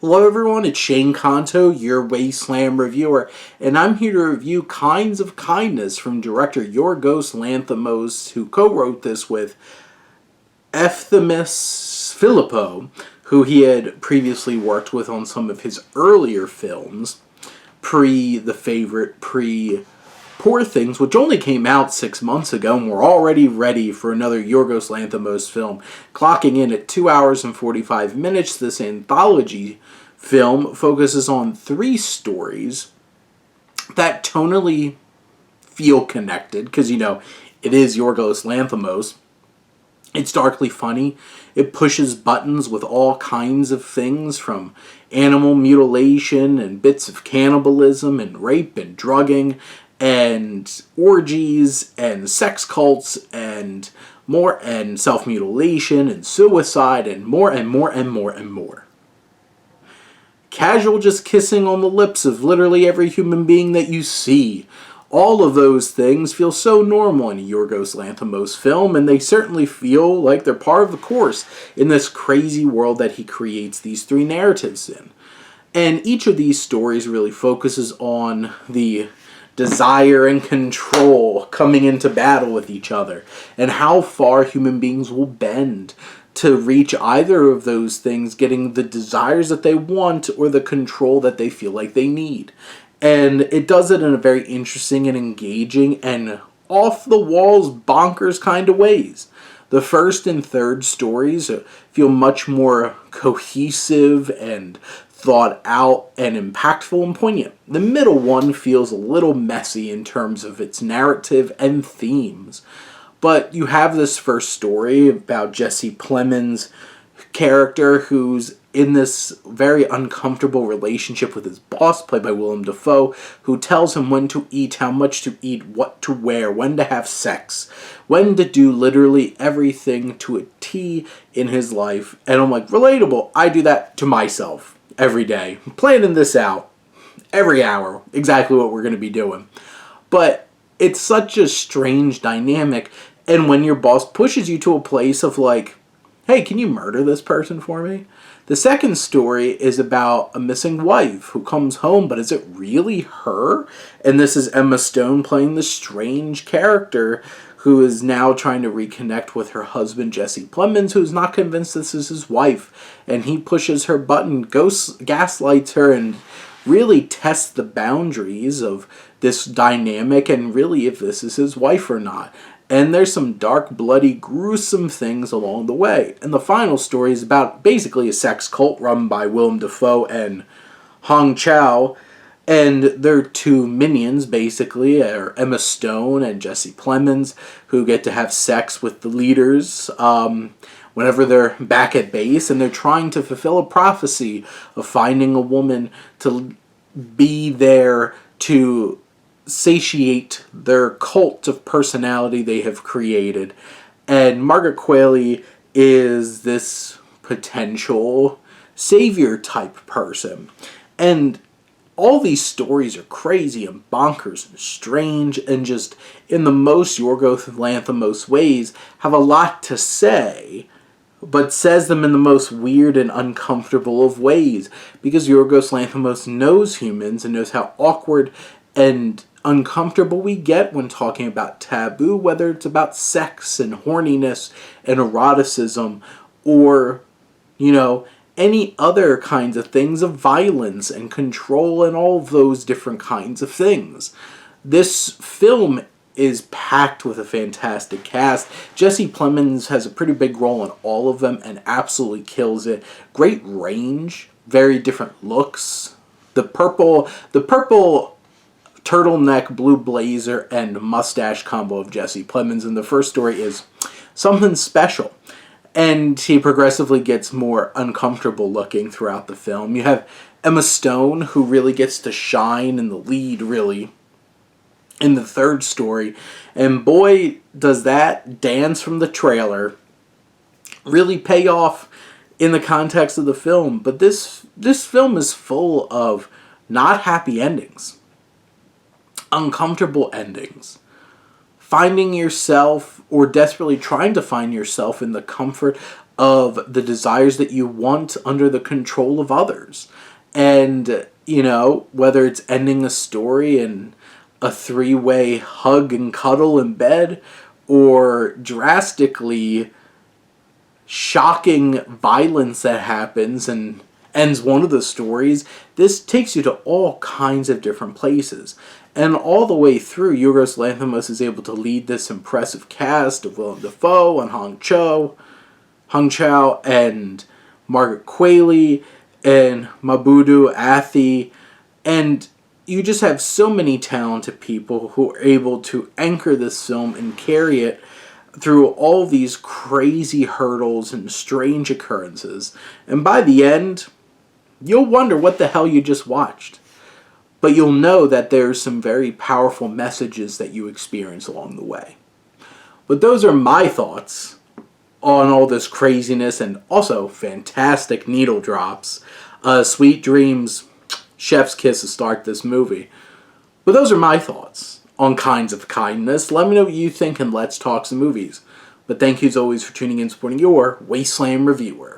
Hello everyone, it's Shane Kanto, your Wasteland reviewer, and I'm here to review Kinds of Kindness from director Yorgos Lanthimos, who co-wrote this with Efthimis Philippou, who he had previously worked with on some of his earlier films, pre-The Favorite, pre-Poor Things, which only came out 6 months ago, and we're already ready for another Yorgos Lanthimos film. Clocking in at 2 hours and 45 minutes, this anthology film focuses on 3 stories that tonally feel connected, because, it is Yorgos Lanthimos. It's darkly funny. It pushes buttons with all kinds of things, from animal mutilation and bits of cannibalism and rape and drugging and orgies and sex cults and more, and self-mutilation and suicide and more and more and more and more. Casual just kissing on the lips of literally every human being that you see. All of those things feel so normal in a Yorgos Lanthimos film, and they certainly feel like they're part of the course in this crazy world that he creates these 3 narratives in. And each of these stories really focuses on the desire and control coming into battle with each other, and how far human beings will bend to reach either of those things, getting the desires that they want or the control that they feel like they need. And it does it in a very interesting and engaging and off-the-walls bonkers kind of ways. The first and third stories feel much more cohesive and thought out and impactful and poignant. The middle one feels a little messy in terms of its narrative and themes. But you have this first story about Jesse Plemons' character, who's in this very uncomfortable relationship with his boss, played by Willem Dafoe, who tells him when to eat, how much to eat, what to wear, when to have sex, when to do literally everything to a T in his life. And I'm like, relatable. I do that to myself every day. I'm planning this out every hour, exactly what we're going to be doing. But it's such a strange dynamic, and when your boss pushes you to a place of like, hey, can you murder this person for me? The second story is about a missing wife who comes home, but is it really her? And this is Emma Stone playing the strange character who is now trying to reconnect with her husband, Jesse Plemons, who's not convinced this is his wife. And he pushes her button, gaslights her, and really tests the boundaries of this dynamic and really if this is his wife or not. And there's some dark, bloody, gruesome things along the way. And the final story is about basically a sex cult run by Willem Dafoe and Hong Chow. And their 2 minions, basically, are Emma Stone and Jesse Plemons, who get to have sex with the leaders whenever they're back at base. And they're trying to fulfill a prophecy of finding a woman to be there to satiate their cult of personality they have created. And Margaret Qualley is this potential savior type person. And all these stories are crazy and bonkers and strange and just, in the most Yorgos Lanthimos ways, have a lot to say, but says them in the most weird and uncomfortable of ways, because Yorgos Lanthimos knows humans and knows how awkward and uncomfortable we get when talking about taboo, whether it's about sex and horniness and eroticism or, any other kinds of things of violence and control and all of those different kinds of things. This film is packed with a fantastic cast. Jesse Plemons has a pretty big role in all of them and absolutely kills it. Great range, very different looks. The purple turtleneck, blue blazer, and mustache combo of Jesse Plemons in the first story is something special. And he progressively gets more uncomfortable looking throughout the film. You have Emma Stone, who really gets to shine in the lead, really, in the third story. And boy, does that dance from the trailer really pay off in the context of the film. But this film is full of not happy endings, uncomfortable endings, finding yourself or desperately trying to find yourself in the comfort of the desires that you want under the control of others. And, whether it's ending a story in a 3-way hug and cuddle in bed, or drastically shocking violence that happens and ends one of the stories, this takes you to all kinds of different places. And all the way through, Yorgos Lanthimos is able to lead this impressive cast of Willem Dafoe and Hong Chow and Margaret Qualley and Mabudu Athie, and you just have so many talented people who are able to anchor this film and carry it through all these crazy hurdles and strange occurrences. And by the end, you'll wonder what the hell you just watched. But you'll know that there's some very powerful messages that you experience along the way. But those are my thoughts on all this craziness, and also fantastic needle drops. Sweet dreams, chef's kiss to start this movie. But those are my thoughts on Kinds of Kindness. Let me know what you think, and let's talk some movies. But thank you as always for tuning in and supporting your Wasteland reviewer.